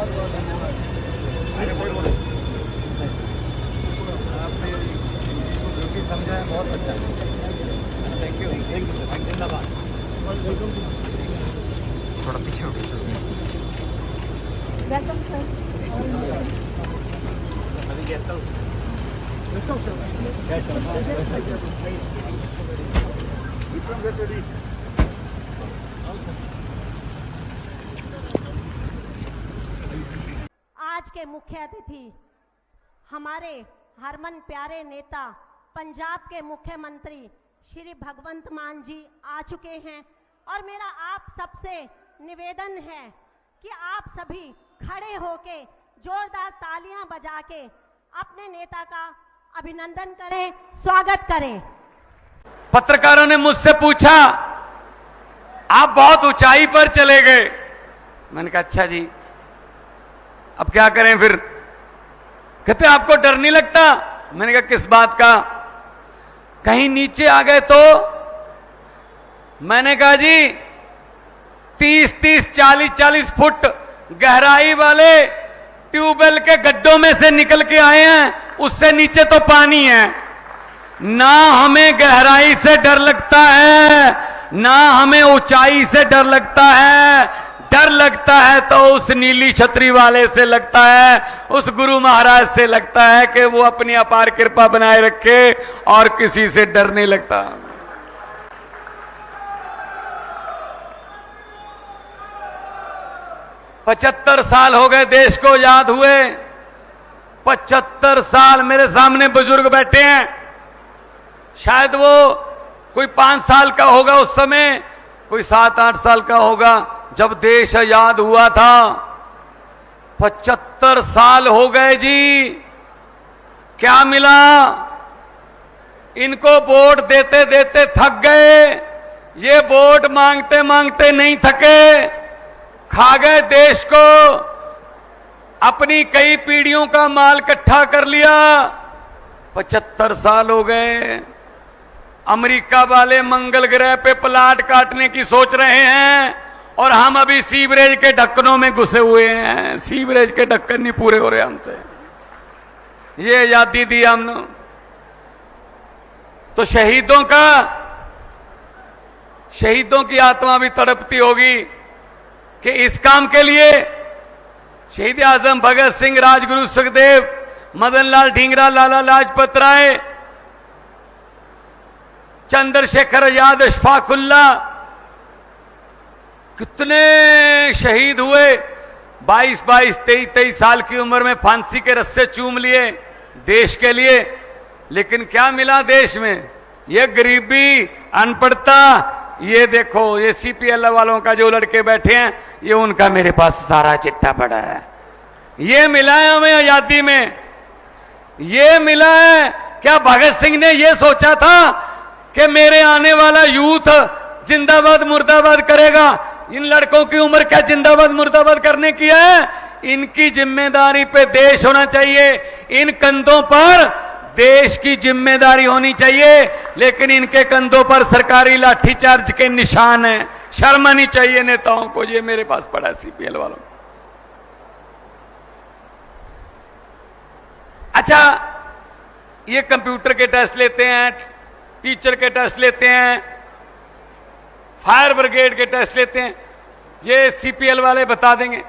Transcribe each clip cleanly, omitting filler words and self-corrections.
बहुत धन्यवाद। आपने जो भी समझा है बहुत अच्छा है। थैंक यू धन्यवाद। थोड़ा पीछे वेलकम सर। अभी गेस्ट आज के मुख्य अतिथि हमारे हरमन प्यारे नेता पंजाब के मुख्यमंत्री श्री भगवंत मान जी आ चुके हैं और मेरा आप सबसे निवेदन है कि आप सभी खड़े होके जोरदार तालियां बजा के अपने नेता का अभिनंदन करें, स्वागत करें। पत्रकारों ने मुझसे पूछा आप बहुत ऊंचाई पर चले गए। मैंने कहा अच्छा जी अब क्या करें फिर। कहते आपको डर नहीं लगता। मैंने कहा किस बात का। कहीं नीचे आ गए तो। मैंने कहा जी 30-30 40-40 फुट गहराई वाले ट्यूबवेल के गड्ढों में से निकल के आए हैं, उससे नीचे तो पानी है। ना हमें गहराई से डर लगता है ना हमें ऊंचाई से डर लगता है। डर लगता है तो उस नीली छतरी वाले से लगता है, उस गुरु महाराज से लगता है कि वो अपनी अपार कृपा बनाए रखे और किसी से डर नहीं लगता। पचहत्तर साल हो गए देश को आजाद हुए। 75 साल मेरे सामने बुजुर्ग बैठे हैं। शायद वो कोई 5 साल का होगा उस समय, कोई 7-8 साल का होगा जब देश आजाद हुआ था। 75 साल हो गए जी। क्या मिला? इनको वोट देते देते थक गए। ये वोट मांगते मांगते नहीं थके। खा गए देश को। अपनी कई पीढ़ियों का माल इकट्ठा कर लिया। 75 साल हो गए। अमेरिका वाले मंगल ग्रह पे प्लाट काटने की सोच रहे हैं और हम अभी सीवरेज के ढक्कनों में घुसे हुए हैं। सीवरेज के ढक्कन नहीं पूरे हो रहे हमसे। ये आजादी दी हमने तो शहीदों की आत्मा भी तड़पती होगी कि इस काम के लिए शहीद आजम भगत सिंह, राजगुरु सुखदेव, मदन लाल ढींगरा, लाला लाजपत राय, चंद्रशेखर आजाद, अशफाकुल्ला, कितने शहीद हुए। 22-22, 23-23 साल की उम्र में फांसी के रस्से चूम लिए देश के लिए। लेकिन क्या मिला देश में? ये गरीबी, अनपढ़ता। ये देखो ये सीपीएल वालों का जो लड़के बैठे हैं, ये उनका मेरे पास सारा चिट्ठा पड़ा है। ये मिला है हमें आजादी में। ये मिला है। क्या भगत सिंह ने ये सोचा था कि मेरे आने वाला यूथ जिंदाबाद मुर्दाबाद करेगा? इन लड़कों की उम्र क्या जिंदाबाद मुर्दाबाद करने की है? इनकी जिम्मेदारी पे देश होना चाहिए। इन कंधों पर देश की जिम्मेदारी होनी चाहिए। लेकिन इनके कंधों पर सरकारी लाठीचार्ज के निशान हैं। शर्म आनी चाहिए नेताओं को। ये मेरे पास पड़ा है सीपीएल वालों। अच्छा, ये कंप्यूटर के टेस्ट लेते हैं, टीचर के टेस्ट लेते हैं, फायर ब्रिगेड के टेस्ट लेते हैं। ये सीपीएल वाले बता देंगे।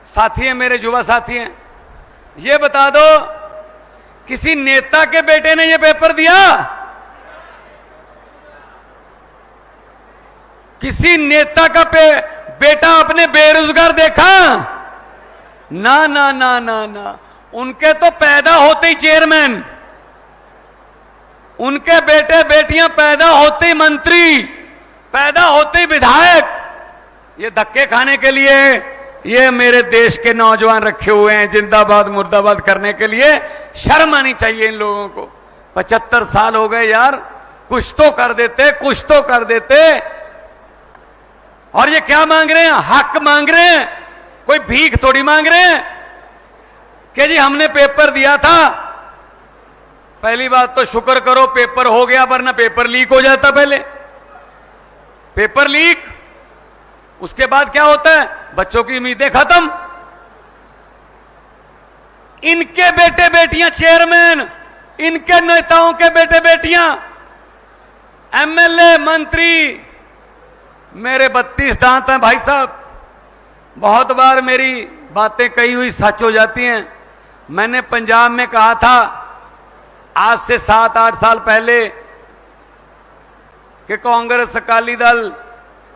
साथी हैं मेरे, युवा साथी हैं। ये बता दो किसी नेता के बेटे ने ये पेपर दिया? किसी नेता का बेटा अपने बेरोजगार देखा? ना ना ना ना ना। उनके तो पैदा होते ही चेयरमैन, उनके बेटे बेटियां पैदा होते ही मंत्री, पैदा होते ही विधायक। ये धक्के खाने के लिए ये मेरे देश के नौजवान रखे हुए हैं जिंदाबाद मुर्दाबाद करने के लिए। शर्म आनी चाहिए इन लोगों को। 75 साल हो गए यार। कुछ तो कर देते, कुछ तो कर देते। और ये क्या मांग रहे हैं? हक मांग रहे हैं। कोई भीख थोड़ी मांग रहे हैं कि जी हमने पेपर दिया था। पहली बात तो शुक्र करो पेपर हो गया, वरना पेपर लीक हो जाता। पहले पेपर लीक उसके बाद क्या होता है? बच्चों की उम्मीदें खत्म। इनके बेटे बेटियां चेयरमैन, इनके नेताओं के बेटे बेटियां एमएलए, मंत्री। मेरे 32 दांत हैं भाई साहब। बहुत बार मेरी बातें कही हुई सच हो जाती हैं। मैंने पंजाब में कहा था आज से 7-8 साल पहले कि कांग्रेस, अकाली दल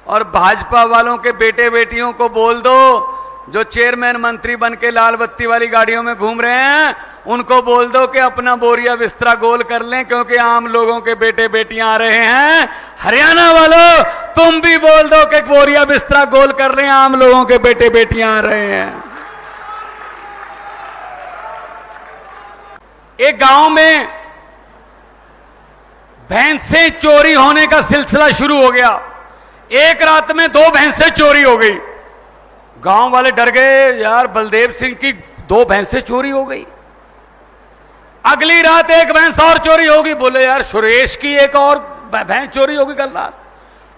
और भाजपा वालों के बेटे बेटियों को बोल दो, जो चेयरमैन मंत्री बन के लाल बत्ती वाली गाड़ियों में घूम रहे हैं, उनको बोल दो कि अपना बोरिया बिस्तरा गोल कर लें, क्योंकि आम लोगों के बेटे बेटियां आ रहे हैं। हरियाणा वालों, तुम भी बोल दो कि बोरिया बिस्तरा गोल कर लें, आम लोगों के बेटे बेटियां आ रहे हैं। एक गांव में भैंसें चोरी होने का सिलसिला शुरू हो गया। एक रात में 2 भैंसें चोरी हो गई। गांव वाले डर गए, यार बलदेव सिंह की 2 भैंसें चोरी हो गई। अगली रात एक भैंस और चोरी होगी। बोले यार सुरेश की एक और भैंस चोरी होगी कल रात।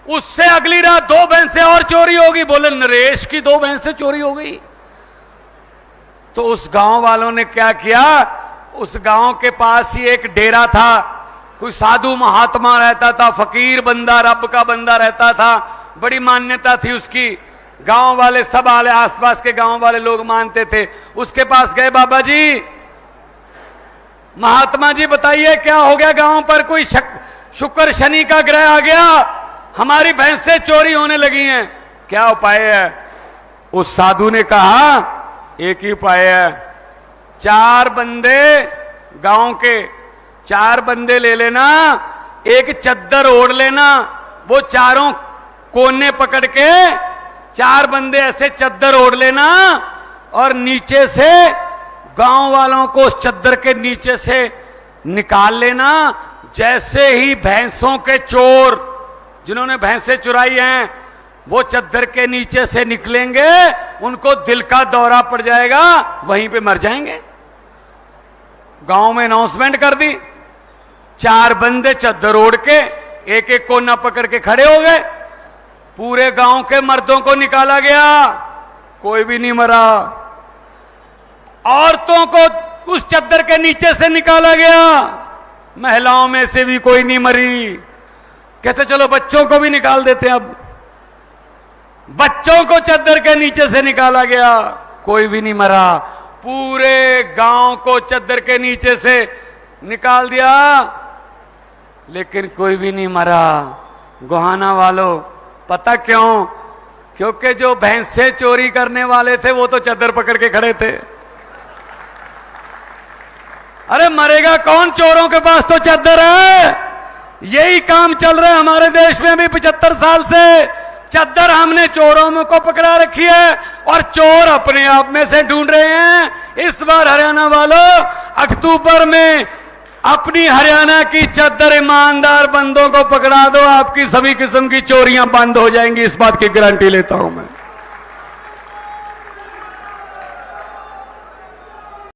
उससे अगली रात 2 भैंसें और चोरी होगी। बोले नरेश की 2 भैंसें चोरी हो गई। तो उस गांव वालों ने क्या किया, उस गांव के पास ही एक डेरा था, कोई साधु महात्मा रहता था, फकीर बंदा, रब का बंदा रहता था, बड़ी मान्यता थी उसकी। गांव वाले सब आले, आसपास के गांव वाले लोग मानते थे। उसके पास गए, बाबा जी, महात्मा जी बताइए क्या हो गया, गांव पर कोई शुक्र शनि का ग्रह आ गया, हमारी भैंसें चोरी होने लगी हैं, क्या उपाय है? उस साधु ने कहा एक ही उपाय है, 4 बंदे, गांव के 4 बंदे ले लेना, एक चद्दर ओढ़ लेना, वो चारों कोने पकड़ के 4 बंदे ऐसे चद्दर ओढ़ लेना और नीचे से गांव वालों को उस चद्दर के नीचे से निकाल लेना। जैसे ही भैंसों के चोर, जिन्होंने भैंसें चुराई हैं, वो चद्दर के नीचे से निकलेंगे, उनको दिल का दौरा पड़ जाएगा, वहीं पे मर जाएंगे। गांव में अनाउंसमेंट कर दी। 4 बंदे चद्दर ओढ़ के एक एक कोना पकड़ के खड़े हो गए। पूरे गांव के मर्दों को निकाला गया, कोई भी नहीं मरा। औरतों को उस चद्दर के नीचे से निकाला गया, महिलाओं में से भी कोई नहीं मरी। कहते चलो बच्चों को भी निकाल देते हैं। अब बच्चों को चद्दर के नीचे से निकाला गया, कोई भी नहीं मरा। पूरे गांव को चद्दर के नीचे से निकाल दिया, लेकिन कोई भी नहीं मरा। गोहाना वालों, पता क्यों? क्योंकि जो भैंसें चोरी करने वाले थे वो तो चद्दर पकड़ के खड़े थे। अरे मरेगा कौन? चोरों के पास तो चद्दर है। यही काम चल रहा है हमारे देश में अभी 75 साल से। चद्दर हमने चोरों में को पकड़ा रखी है और चोर अपने आप में से ढूंढ रहे हैं। इस बार हरियाणा वालों, अक्टूबर में अपनी हरियाणा की चद्दर ईमानदार बंदों को पकड़ा दो, आपकी सभी किस्म की चोरियां बंद हो जाएंगी, इस बात की गारंटी लेता हूं मैं।